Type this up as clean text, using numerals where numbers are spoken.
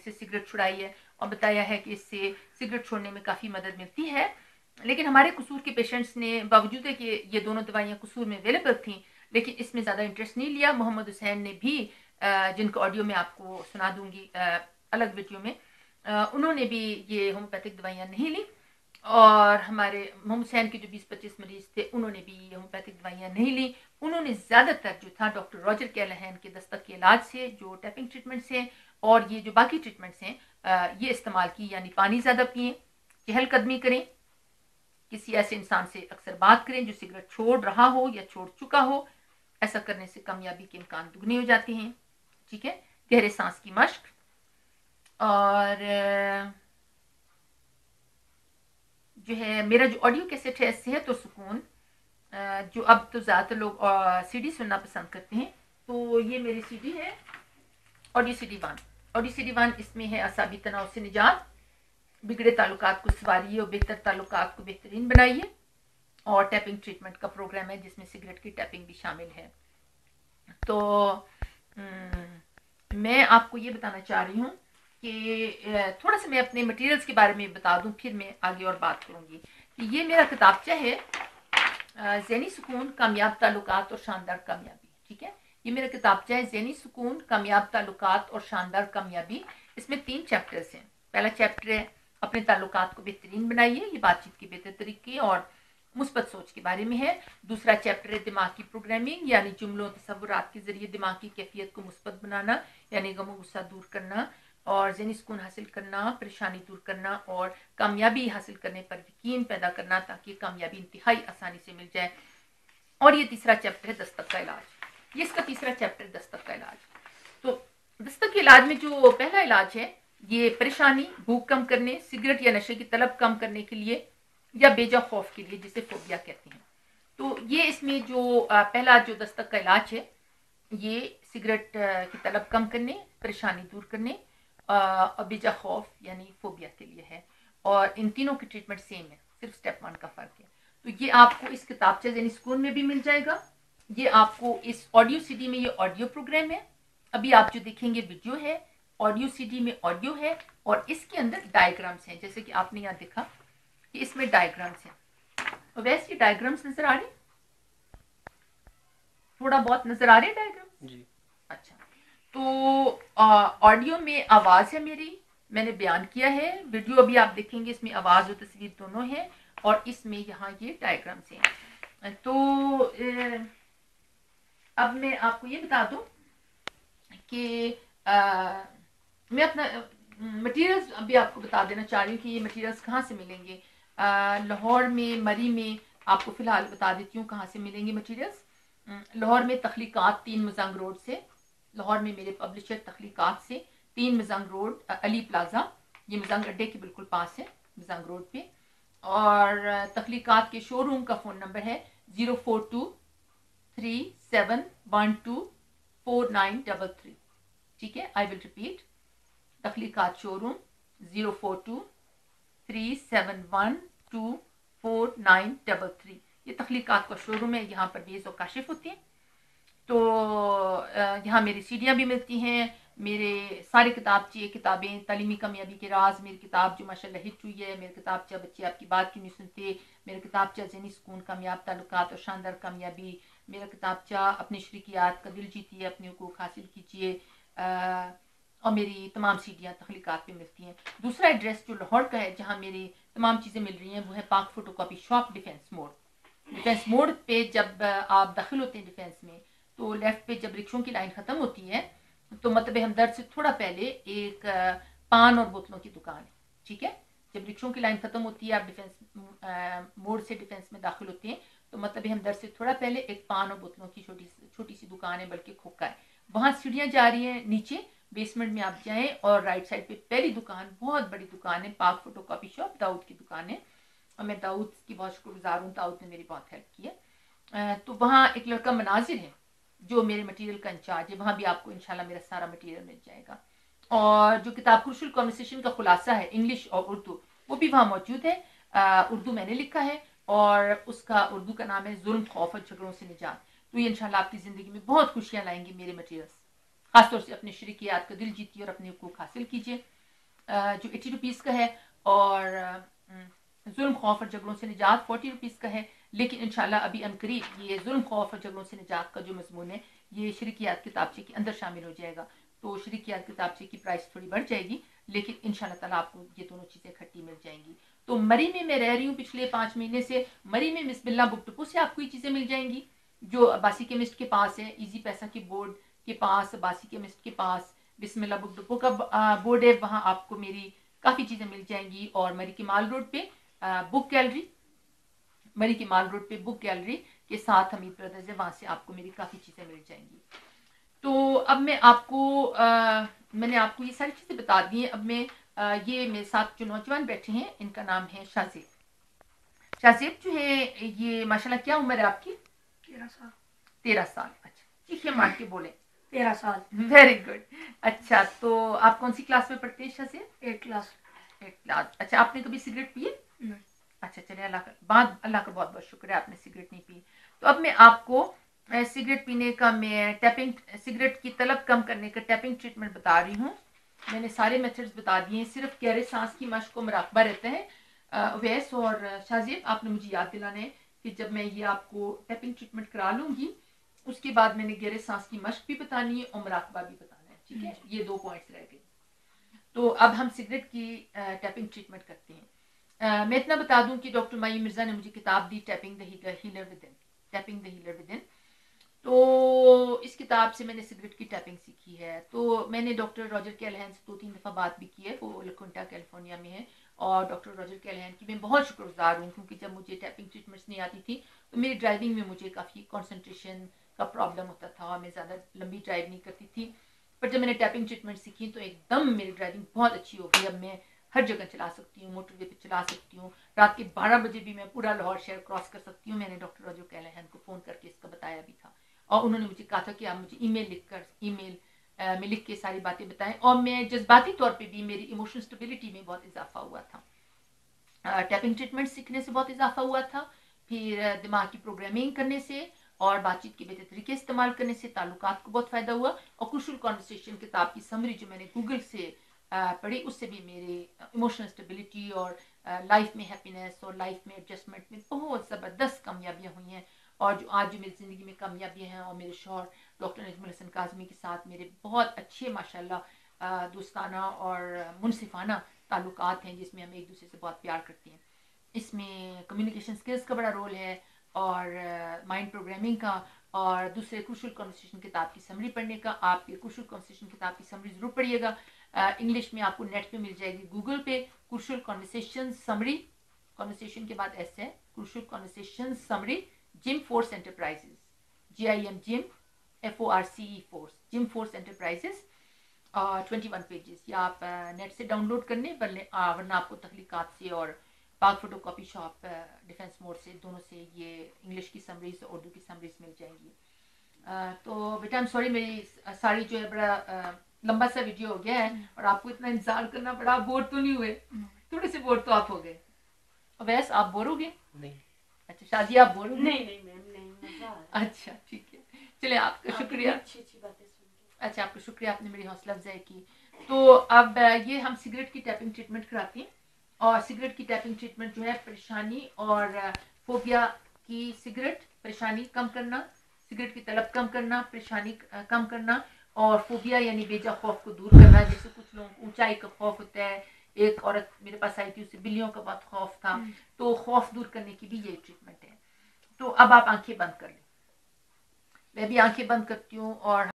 سے سگریٹ چھڑائی ہے اور بتایا ہے کہ اس سے سگریٹ چھوڑنے میں کافی مدد ملتی ہے. لیکن ہمارے قصور کے پیشنٹس نے باوجود ہے کہ یہ دونوں دوائیاں قصور میں اویلیبل تھیں لیکن اس میں زیادہ انٹرسٹ نہیں لیا. محمد حسین نے بھی جن کا آڈیو میں آپ کو سنا دوں گی الگ ویڈیو میں, انہوں نے بھی یہ ہومیوپیتھک دوائیاں نہیں لی, اور ہمارے محمد حسین کے جو 20-25 مریض تھے انہوں نے بھی ہومیوپیتھک دوائیاں نہیں لی. انہوں نے زیادہ تر جو تھا ڈاکٹر راجر کیلہین کے دستک کے علاج سے, جو ٹیپنگ ٹریٹمنٹس ہیں اور یہ جو باقی ٹریٹمنٹس ہیں یہ استعمال کی. یعنی پانی زیادہ پئیں, چہل قدمی کریں, کسی ایسے انسان سے اکثر بات کریں جو سگریٹ چھوڑ رہا ہو یا چھوڑ چکا ہو. ایسا کرنے سے کامیابی کے امکان دگنے ہو جاتے ہیں. ٹھیک ہے, گہرے سانس کی مشق, اور جو ہے میرا جو آڈیو کیسٹ ہے صحت و سکون, جو اب تو زیادہ تر لوگ سی ڈی سننا پسند کرتے ہیں, تو یہ میری سی ڈی ہے audio C D 1. Audio C D 1 اس میں ہے اعصابی تناؤ سے نجات, بگڑے تعلقات کو سنواریے اور بہتر تعلقات کو بہترین بنائیے, اور ٹیپنگ ٹریٹمنٹ کا پروگرام ہے جس میں سگریٹ کی ٹیپنگ بھی شامل ہے. تو میں آپ کو یہ بتانا چاہ رہی ہوں کہ تھوڑا سا میں اپنے مٹیریلز کے بارے میں بتا دوں, پھر میں آگے اور بات کروں گی. کہ یہ میرا کتابچہ ہے ذہنی سکون, کامیاب تعلقات اور شاندار کامیابی. ٹھیک ہے, یہ میرا کتابچہ ہے ذہنی سکون, کامیاب تعلقات اور شاندار کامیابی. اس میں 3 چیپٹرز ہیں. پہلا چیپٹر ہے اپنے تعلقات کو بہترین بنائیے, یہ بات چیت کے بہتر طریقے اور مثبت سوچ کے بارے میں ہے. دوسرا چیپٹر ہے دماغ کی پروگرامنگ, یعنی جملوں تصورات کے ذریعے دماغ کی کیفیت کو مثبت بنانا, یعنی غم و غصہ دور کرنا اور ذہنی سکون حاصل کرنا, پریشانی دور کرنا اور کامیابی حاصل کرنے پر یقین پیدا کرنا تاکہ کامیابی انتہائی آسانی سے مل جائے. اور یہ تیسرا چیپٹر ہے دستک کا علاج. یہ اس کا تیسرا چیپٹر دستک کا علاج. تو دستک کے علاج میں جو پہلا علاج ہے یہ پریشانی, بھوک کم کرنے, سگریٹ یا نشے کی طلب کم کرنے کے لیے یا بیجا خوف کے لیے, جسے فوبیا کہتے ہیں. تو یہ اس میں جو پہلا جو دستک کا علاج ہے یہ سگریٹ کی طلب کم کرنے, پریشانی دور کرنے اور بیجا خوف یعنی فوبیا کے لیے ہے. اور ان تینوں کی ٹریٹمنٹ سیم ہے, صرف سٹیپ 1 کا فرق ہے. تو یہ آپ کو اس کتابچہ ذہنی سکون میں بھی مل جائے گا. یہ آپ کو اس آڈیو سی ڈی میں, یہ آڈیو پروگرام ہے, ابھی آپ جو دیکھیں گے ویڈیو ہے, آڈیو سی ڈی میں آڈیو ہے, اور اس کے اندر ڈائیگرامس ہیں, جیسے کہ آپ نے یہاں دیکھا کہ اس میں ڈائیگرامس ہیں. اور ویسے ڈائیگرامس نظر آ رہے, تھوڑا بہت نظر آ رہے ڈائیگرامس جی. اچھا, تو آڈیو میں آواز ہے میری, میں نے بیان کیا ہے. ویڈیو ابھی آپ دیکھیں گے, اس میں آواز اور تصویر دونوں ہیں, اور اس میں یہاں یہ ڈائیگرامس ہیں. تو اب میں آپ کو یہ بتا دوں کہ میں اپنا مٹیریلز ابھی آپ کو بتا دینا چاہ رہی ہوں کہ یہ مٹیریلز کہاں سے ملیں گے. لاہور میں, مری میں, آپ کو فی الحال بتا دیتی ہوں کہاں سے ملیں گے مٹیریلز. لاہور میں تخلیقات 3 مزنگ روڈ سے, لاہور میں میرے پبلشر تخلیقات سے 3 مزنگ روڈ, علی پلازا, یہ مزنگ اڈے کے بالکل پاس ہے مزنگ روڈ پہ. اور تخلیقات کے شو روم کا فون نمبر ہے 04237124933. ٹھیک ہے, آئی ول ریپیٹ, تخلیقات شو روم 04237124933. یہ تخلیقات کا شو روم ہے, یہاں پر بیز و کاشف ہوتے ہیں. تو یہاں میری سیڈیاں بھی ملتی ہیں, میرے سارے کتابیں تعلیمی کامیابی کے راز, میری کتاب جو ماشاءاللہ ہٹ ہوئی ہے, میرے کتابچہ بچے آپ کی بات کیوں نہیں سنتے, میرے کتابچہ ذہنی سکون, کامیاب تعلقات اور شاندار کامیابی, میرا کتابچہ اپنے شریکیات کا دل جیتیے, اپنے حقوق حاصل کیجیے, اور میری تمام سیڈیاں تخلیقات پہ ملتی ہیں. دوسرا ایڈریس جو لاہور کا ہے جہاں میری تمام چیزیں مل رہی ہیں وہ ہے پاک فوٹو کاپی شاپ, ڈیفینس موڑ. ڈیفینس موڑ پہ جب آپ داخل ہوتے ہیں ڈیفینس میں, تو لیفٹ پہ جب رکشوں کی لائن ختم ہوتی ہے تو مطلب ہمدرد سے تھوڑا پہلے ایک پان اور بوتلوں کی دکان ہے. ٹھیک ہے, جب رکشوں کی لائن ختم ہوتی ہے, آپ ڈیفینس موڑ سے ڈیفینس میں داخل ہوتے ہیں, تو مطلب ہمدرد سے تھوڑا پہلے ایک پان اور بوتلوں کی چھوٹی سی دکان ہے, بلکہ کھوکا ہے. وہاں سیڑھیاں جا رہی ہیں نیچے, بیسمنٹ میں آپ جائیں, اور رائٹ سائڈ پہ پہلی دکان, بہت بڑی دکان ہے, پاک فوٹو کاپی شاپ, داؤد کی دکان ہے. اور میں داؤد کی بہت شکر گزار ہوں, داؤد نے میری بہت ہیلپ کی ہے. تو وہاں ایک لڑکا مناظر ہے جو میرے مٹیریل کا انچارج ہے, وہاں بھی آپ کو انشاءاللہ میرا سارا مٹیریل مل جائے گا. اور جو کتاب کروشل کنورسیشن کا خلاصہ ہے انگلش اور اردو, وہ بھی وہاں موجود ہے. اردو میں نے لکھا ہے, اور اس کا اردو کا نام ہے ظلم, خوف اور جھگڑوں سے نجات. تو یہ انشاءاللہ آپ کی زندگی میں بہت خوشیاں لائیں گے میرے مٹیریلز. خاص طور سے اپنے شریکیات کا دل جیتیے اور اپنے حقوق حاصل کیجیے. جو 80 روپیز کا ہے، اور ظلم خوف اور جھگڑوں سے نجات 40 روپیز کا ہے. لیکن انشاءاللہ ابھی عنقریب یہ ظلم خوف اور جھگڑوں سے نجات کا جو مضمون ہے یہ شرکیات کتابچے کے اندر شامل ہو جائے گا. تو شرکیات کتابچے کی پرائس تھوڑی بڑھ جائے گی، لیکن انشاءاللہ تعالیٰ آپ کو یہ دونوں چیزیں اکٹھی مل جائیں گی. تو مری میں رہ رہی ہوں پچھلے 5 مہینے سے. مری میں مس بلّہ بک ڈپو سے آپ کو یہ چیزیں مل جائیں گی جو باسی کیمسٹ کے پاس ہے، ایزی پیسہ کی بورڈ کے پاس، باسی کیمسٹ کے پاس بسم اللہ بک ڈپو کا بورڈ ہے، وہاں آپ کو میری کافی چیزیں مل جائیں گی. اور مری کے مال روڈ پہ بک گیلری، مری کے مال روڈ پہ بک گیلری کے ساتھ حمید بردرز ہے، وہاں سے آپ کو میری کافی چیزیں مل جائیں گی. تو اب میں آپ کو میں نے آپ کو یہ ساری چیزیں بتا دی ہیں. اب میں یہ میرے ساتھ جو نوجوان بیٹھے ہیں ان کا نام ہے شازیب. شازیب جو ہے یہ ماشاءاللہ کیا عمر ہے آپ کی؟ 13 سال. 13 سال. اچھا ٹھیک ہے، مار کے بولیں. 13 سال. Very good. اچھا تو آپ کون سی کلاس میں پڑھتے ہیں شازیب؟ 8 کلاس. 8 کلاس. اچھا آپ نے کبھی سگریٹ پی ہے؟ نہیں. اچھا چلے اللہ کا بہت بہت شکر ہے آپ نے سگریٹ نہیں پی. تو اب میں آپ کو سگریٹ پینے کا، میں ٹیپنگ سگریٹ کی طلب کم کرنے کا ٹیپنگ ٹریٹمنٹ بتا رہی ہوں. میں نے سارے میتھڈز بتا دیے ہیں، صرف گہرے سانس کی مشق و مراقبہ رہتا ہے. اویس اور شازیب آپ نے مجھے یاد دلانا ہے کہ جب میں یہ آپ کو ٹیپنگ ٹریٹمنٹ کرا لوں گی اس کے بعد میں نے گہرے سانس کی مشق بھی بتانی ہے اور مراقبہ بھی بتانا ہے. ٹھیک ہے، یہ 2 پوائنٹس رہ گئے. تو اب ہم سگریٹ کی ٹیپنگ ٹریٹمنٹ کرتے ہیں. میں اتنا بتا دوں کہ ڈاکٹر مائی مرزا نے مجھے کتاب دی tapping the healer within. Tapping the healer within. تو اس کتاب سے میں نے سگریٹ کی ٹیپنگ سیکھی ہے. تو میں نے ڈاکٹر راجر کیلہین سے 2-3 دفعہ بات بھی کی ہے، وہ لکنٹا کیلیفورنیا میں ہے. اور ڈاکٹر راجر کیلہین کی میں بہت شکر گزار ہوں، کیونکہ جب مجھے ٹیپنگ ٹریٹمنٹس نہیں آتی تھی تو میری ڈرائیونگ میں مجھے کافی کنسنٹریشن کا پرابلم ہوتا تھا، میں زیادہ لمبی ڈرائیو نہیں کرتی تھی. پر جب میں نے ٹیپنگ ٹریٹمنٹ سیکھی تو ایک دم میری ڈرائیونگ بہت اچھی ہو گئی. اب میں ہر جگہ چلا سکتی ہوں، موٹر وے پہ چلا سکتی ہوں، رات کے 12 بجے بھی میں پورا لاہور شہر کراس کر سکتی ہوں. میں نے ڈاکٹر راجر کیلہین کو فون کر کے اس کا بتایا بھی تھا، اور انہوں نے مجھے کہا تھا کہ آپ مجھے ای میل میں لکھ کے ساری باتیں بتائیں. اور میں جذباتی طور پہ بھی میری ایموشنل اسٹیبلٹی میں بہت اضافہ ہوا تھا. ٹیپنگ ٹریٹمنٹ سیکھنے سے بہت اضافہ ہوا تھا. پھر دماغ کی پروگرامنگ کرنے سے اور بات چیت کے بہتر طریقے استعمال کرنے سے تعلقات کو بہت فائدہ ہوا. اور کروشل کانورسیشن کتاب کی سمری جو میں نے گوگل سے پڑھی اس سے بھی میرے ایموشنل اسٹیبلٹی اور لائف میں ہیپینس اور لائف میں ایڈجسٹمنٹ میں بہت زبردست کامیابیاں ہوئی ہیں. اور جو آج جو میری زندگی میں کامیابیاں ہیں، اور میرے شوہر ڈاکٹر نجم الحسن کاظمی کے ساتھ میرے بہت اچھے ماشاءاللہ دوستانہ اور منصفانہ تعلقات ہیں، جس میں ہم ایک دوسرے سے بہت پیار کرتے ہیں. اس میں کمیونیکیشن سکلز کا بڑا رول ہے، اور مائنڈ پروگرامنگ کا، اور دوسرے کروشل کانورسیشن کتاب کی سمری پڑھنے کا. آپ یہ کروشل کانورسیشن کتاب کی سمری ضرور پڑھیے گا. انگلش میں آپ کو نیٹ پہ مل جائے گی، گوگل پہ کروشل کانورسیشن سمری، کانورسیشن کے بعد ایس ہے، کروشل کانورسیشن سمری جم فورس انٹرپرائزز، GIM جم FORCE فورس، جم فورس انٹرپرائزز، 21 پیجز. یا آپ نیٹ سے ڈاؤن لوڈ کرنے، ورنہ آپ کو تخلیقات سے اور Pak photocopy shop defence موڈ سے دونوں سے یہ انگلش کی سمریز اور اردو کی سمریز مل جائیں گی. تو بیٹا I'm سوری، میری ساری جو ہے بڑا لمبا سا ویڈیو ہو گیا ہے اور آپ کو اتنا انتظار کرنا پڑا. بور تو نہیں ہوئے؟ تھوڑے سے بور تو آپ ہو گئے. ویس آپ بور ہو گئے؟ نہیں. اچھا شادی آپ بور ہو گئے؟ نہیں میم نہیں. اچھا ٹھیک ہے، چلے آپ کا شکریہ. اچھا آپ کا شکریہ، آپ نے میری حوصلہ افزائی کی. تو اب یہ ہم سگریٹ کی ٹیپنگ ٹریٹمنٹ کراتے ہیں. اور سگریٹ کی ٹیپنگ ٹریٹمنٹ جو ہے پریشانی اور فوبیا کی، سگریٹ پریشانی کم کرنا، سگریٹ کی طلب کم کرنا، پریشانی کم کرنا، اور فوبیا یعنی بیجا خوف کو دور کرنا. جیسے کچھ لوگوں کو اونچائی کا خوف ہوتا ہے. ایک عورت میرے پاس آئی تھی، اسے بلیوں کا بہت خوف تھا. تو خوف دور کرنے کی بھی یہی ٹریٹمنٹ ہے. تو اب آپ آنکھیں بند کر لیں. میں بھی آنکھیں بند کرتی ہوں اور